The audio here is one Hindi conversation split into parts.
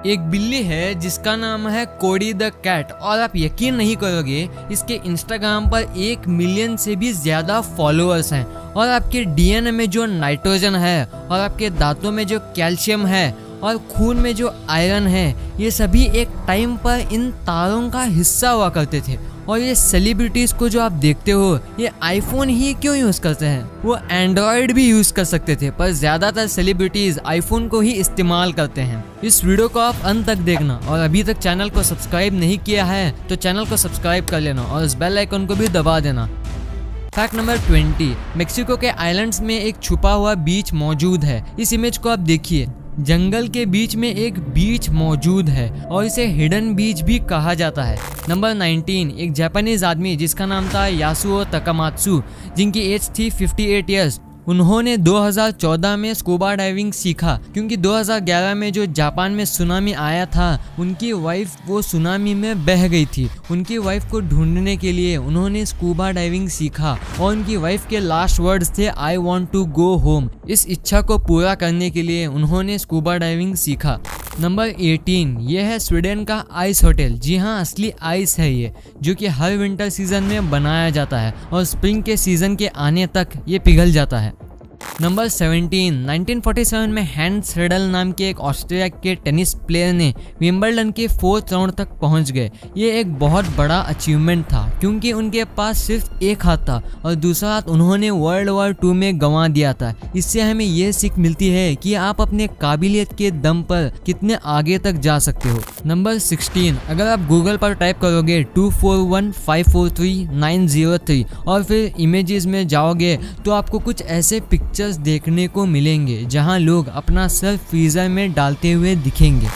एक बिल्ली है जिसका नाम है कोडी द कैट और आप यकीन नहीं करोगे इसके इंस्टाग्राम पर 1 मिलियन से भी ज्यादा फॉलोअर्स हैं। और आपके डीएनए में जो नाइट्रोजन है और आपके दांतों में जो कैल्शियम है और खून में जो आयरन है, ये सभी एक टाइम पर इन तारों का हिस्सा हुआ करते थे। और ये सेलिब्रिटीज को जो आप देखते हो ये आईफोन ही क्यों यूज करते हैं, वो एंड्रॉयड भी यूज कर सकते थे, पर ज्यादातर सेलिब्रिटीज आईफोन को ही इस्तेमाल करते हैं। इस वीडियो को आप अंत तक देखना और अभी तक चैनल को सब्सक्राइब नहीं किया है तो चैनल को सब्सक्राइब कर लेना और उस बेल आइकन को भी दबा देना। फैक्ट नंबर 20, मेक्सिको के आइलैंड्स में एक छुपा हुआ बीच मौजूद है। इस इमेज को आप देखिए, जंगल के बीच में एक बीच मौजूद है और इसे हिडन बीच भी कहा जाता है। नंबर 19, एक जापानीज आदमी जिसका नाम था यासुओ तकामात्सु, जिनकी एज थी 58 ईयर्स। उन्होंने 2014 में स्कूबा डाइविंग सीखा क्योंकि 2011 में जो जापान में सुनामी आया था उनकी वाइफ वो सुनामी में बह गई थी। उनकी वाइफ को ढूंढने के लिए उन्होंने स्कूबा डाइविंग सीखा और उनकी वाइफ के लास्ट वर्ड्स थे I want to go home. इस इच्छा को पूरा करने के लिए उन्होंने स्कूबा डाइविंग सीखा। नंबर 18, ये है स्वीडन का आइस होटल। जी हाँ, असली आइस है ये, जो कि हर विंटर सीजन में बनाया जाता है और स्प्रिंग के सीजन के आने तक ये पिघल जाता है। नंबर 17, 1947 में हैंस रिडल नाम के एक ऑस्ट्रेलिया के टेनिस प्लेयर ने विंबलडन के 4th राउंड तक पहुंच गए। ये एक बहुत बड़ा अचीवमेंट था क्योंकि उनके पास सिर्फ एक हाथ था और दूसरा हाथ उन्होंने वर्ल्ड वॉर 2 में गंवा दिया था। इससे हमें ये सीख मिलती है कि आप अपने काबिलियत के दम पर कितने आगे तक जा सकते हो। नंबर 16, अगर आप गूगल पर टाइप करोगे 241543 और फिर इमेजेस में जाओगे तो आपको कुछ ऐसे पिक्चर्स देखने को मिलेंगे जहां लोग अपना सर फ्रीजर में डालते हुए दिखेंगे।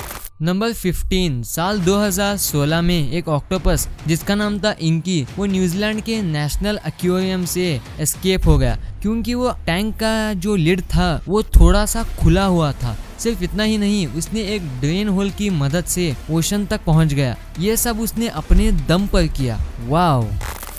नंबर 15, साल 2016 में एक ऑक्टोपस जिसका नाम था इंकी, वो न्यूजीलैंड के नेशनल एक्वेरियम से एस्केप हो गया क्योंकि वो टैंक का जो लिड था वो थोड़ा सा खुला हुआ था। सिर्फ इतना ही नहीं, उसने एक ड्रेन होल की मदद से ओशन तक पहुंच गया। ये सब उसने अपने दम पर किया। वाओ।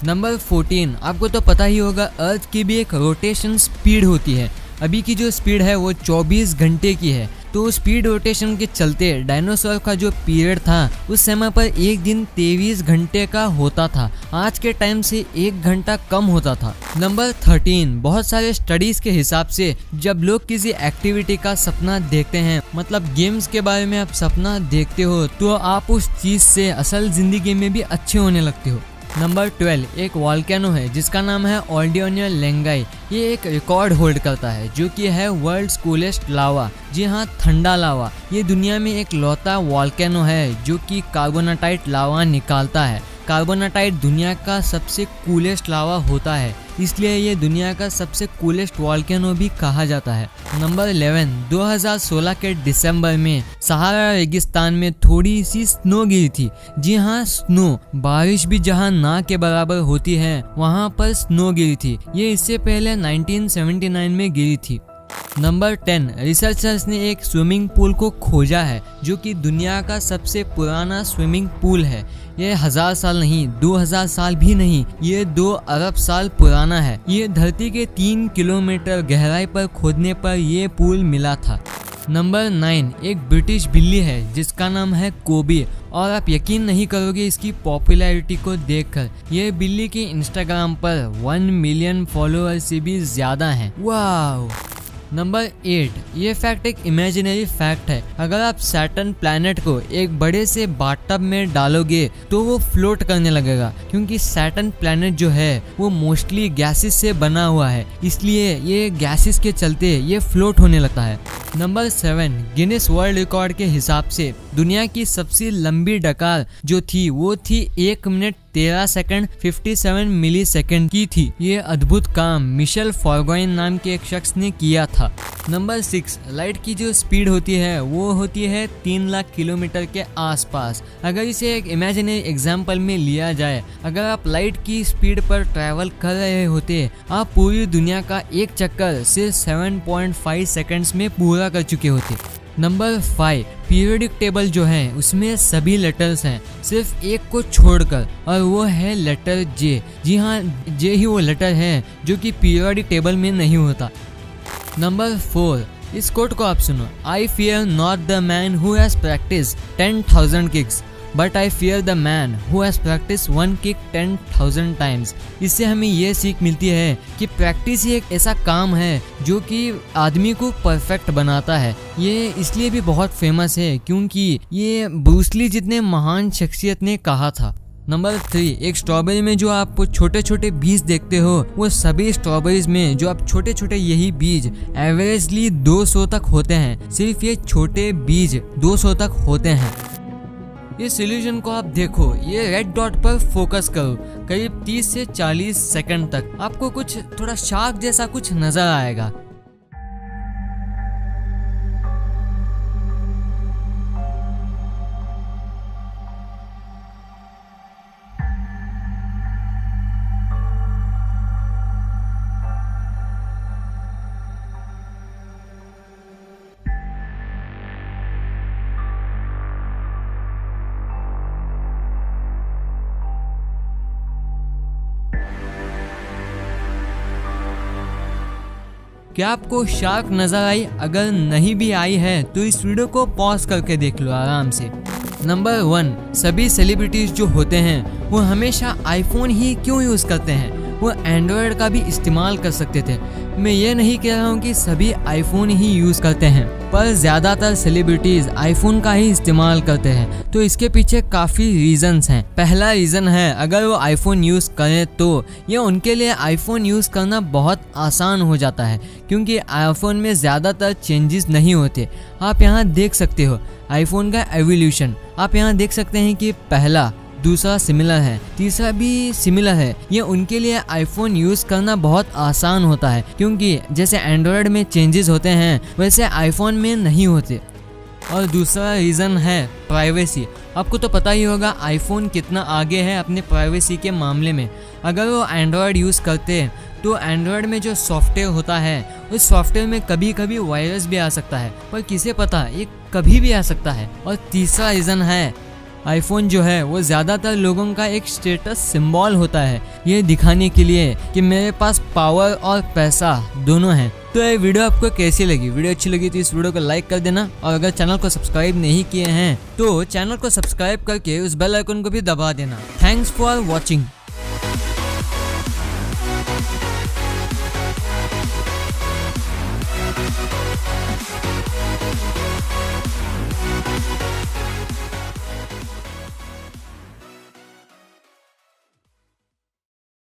नंबर 14, आपको तो पता ही होगा अर्थ की भी एक रोटेशन स्पीड होती है। अभी की जो स्पीड है वो 24 घंटे की है। तो स्पीड रोटेशन के चलते डायनासोर का जो पीरियड था उस समय पर एक दिन 23 घंटे का होता था। आज के टाइम से 1 घंटा कम होता था। नंबर 13, बहुत सारे स्टडीज के हिसाब से जब लोग किसी एक्टिविटी का सपना देखते हैं, मतलब गेम्स के बारे में आप सपना देखते हो, तो आप उस चीज से असल जिंदगी में भी अच्छे होने लगते हो। नंबर 12, एक वॉल्केनो है जिसका नाम है ओल्डियोनिया लेंगाई। ये एक रिकॉर्ड होल्ड करता है जो कि है वर्ल्ड्स कूलेस्ट लावा। जी हाँ, ठंडा लावा। ये दुनिया में एक लौता वॉल्केनो है जो कि कार्बोनाटाइट लावा निकालता है। कार्बोनाटाइट दुनिया का सबसे कूलेस्ट लावा होता है, इसलिए ये दुनिया का सबसे कूलेस्ट वॉल्केनो भी कहा जाता है। नंबर 11, 2016 के दिसंबर में सहारा रेगिस्तान में थोड़ी सी स्नो गिरी थी। जी हाँ, स्नो, बारिश भी जहाँ ना के बराबर होती है वहाँ पर स्नो गिरी थी। ये इससे पहले 1979 में गिरी थी। नंबर 10, रिसर्चर्स ने एक स्विमिंग पूल को खोजा है जो कि दुनिया का सबसे पुराना स्विमिंग पूल है। ये 1000 साल नहीं, 2000 साल भी नहीं, ये 2 अरब साल पुराना है। ये धरती के 3 किलोमीटर गहराई पर खोदने पर ये पूल मिला था। नंबर 9, एक ब्रिटिश बिल्ली है जिसका नाम है कोबी और आप यकीन नहीं करोगे इसकी पॉपुलैरिटी को देखकर। ये बिल्ली के इंस्टाग्राम पर 1 मिलियन फॉलोअर से भी ज्यादा हैं। वाओ। नंबर 8, ये फैक्ट एक इमेजिनरी फैक्ट है। अगर आप सैटर्न प्लैनेट को एक बड़े से बाथटब में डालोगे तो वो फ्लोट करने लगेगा क्योंकि सैटर्न प्लैनेट जो है वो मोस्टली गैसेस से बना हुआ है, इसलिए ये गैसेस के चलते ये फ्लोट होने लगता है। नंबर 7, गिनेस वर्ल्ड रिकॉर्ड के हिसाब से दुनिया की सबसे लंबी डकार जो थी वो थी 1 मिनट 13 सेकंड 57 मिली सेकंड की थी। ये अद्भुत काम मिशेल फॉरगॉइन नाम के एक शख्स ने किया था। नंबर 6, लाइट की जो स्पीड होती है वो होती है 3 लाख किलोमीटर के आसपास। अगर इसे एक इमेजिनरी एग्जाम्पल में लिया जाए, अगर आप लाइट की स्पीड पर ट्रैवल कर रहे होते, आप पूरी दुनिया का एक चक्कर सिर्फ 7.5 सेकंड्स में पूरा कर चुके होते। नंबर 5, पीरियोडिक टेबल जो है उसमें सभी लेटर्स हैं सिर्फ एक को छोड़कर और वो है लेटर जे। जी हाँ, जे ही वो लेटर है जो कि पीरियोडिक टेबल में नहीं होता। नंबर 4, इस कोट को आप सुनो, I fear not the man who has practice 10,000 kicks but I fear the man who has practice 1 kick 10,000 times. इससे हमें ये सीख मिलती है कि प्रैक्टिस ही एक ऐसा काम है जो कि आदमी को परफेक्ट बनाता है। ये इसलिए भी बहुत फेमस है क्योंकि ये ब्रूस ली जितने महान शख्सियत ने कहा था। नंबर 3, एक स्ट्रॉबेरी में जो आप छोटे छोटे बीज देखते हो, वो सभी स्ट्रॉबेरीज में जो आप छोटे छोटे यही बीज एवरेजली 200 तक होते हैं। सिर्फ ये छोटे बीज 200 तक होते हैं। इस इल्यूजन को आप देखो, ये रेड डॉट पर फोकस करो करीब 30 से 40 सेकंड तक, आपको कुछ थोड़ा शार्क जैसा कुछ नजर आएगा। क्या आपको शार्क नजर आई? अगर नहीं भी आई है तो इस वीडियो को पॉज करके देख लो आराम से। नंबर 1, सभी सेलिब्रिटीज जो होते हैं वो हमेशा आईफोन ही क्यों यूज़ करते हैं? वो एंड्रॉयड का भी इस्तेमाल कर सकते थे। मैं ये नहीं कह रहा हूँ कि सभी आईफोन ही यूज़ करते हैं, पर ज़्यादातर सेलिब्रिटीज़ आईफोन का ही इस्तेमाल करते हैं। तो इसके पीछे काफ़ी रीजंस हैं। पहला रीज़न है, अगर वो आईफोन यूज़ करें तो ये उनके लिए आईफोन यूज़ करना बहुत आसान हो जाता है क्योंकि आईफोन में ज़्यादातर चेंजेस नहीं होते। आप यहाँ देख सकते हो आईफोन का एवोल्यूशन। आप यहाँ देख सकते हैं कि पहला, दूसरा सिमिलर है, तीसरा भी सिमिलर है। ये उनके लिए आईफोन यूज़ करना बहुत आसान होता है क्योंकि जैसे एंड्रॉयड में चेंजेस होते हैं वैसे आईफोन में नहीं होते। और दूसरा रीज़न है प्राइवेसी। आपको तो पता ही होगा आईफोन कितना आगे है अपने प्राइवेसी के मामले में। अगर वो एंड्रॉयड यूज़ करते हैं तो एंड्रॉयड में जो सॉफ्टवेयर होता है उस सॉफ्टवेयर में कभी कभी वायरस भी आ सकता है, पर किसे पता, ये कभी भी आ सकता है। और तीसरा रीज़न है, आईफोन जो है वो ज़्यादातर लोगों का एक स्टेटस सिंबल होता है, ये दिखाने के लिए कि मेरे पास पावर और पैसा दोनों हैं। तो ये वीडियो आपको कैसी लगी? वीडियो अच्छी लगी तो इस वीडियो को लाइक कर देना, और अगर चैनल को सब्सक्राइब नहीं किए हैं तो चैनल को सब्सक्राइब करके उस बेल आइकन को भी दबा देना। Thanks for watching.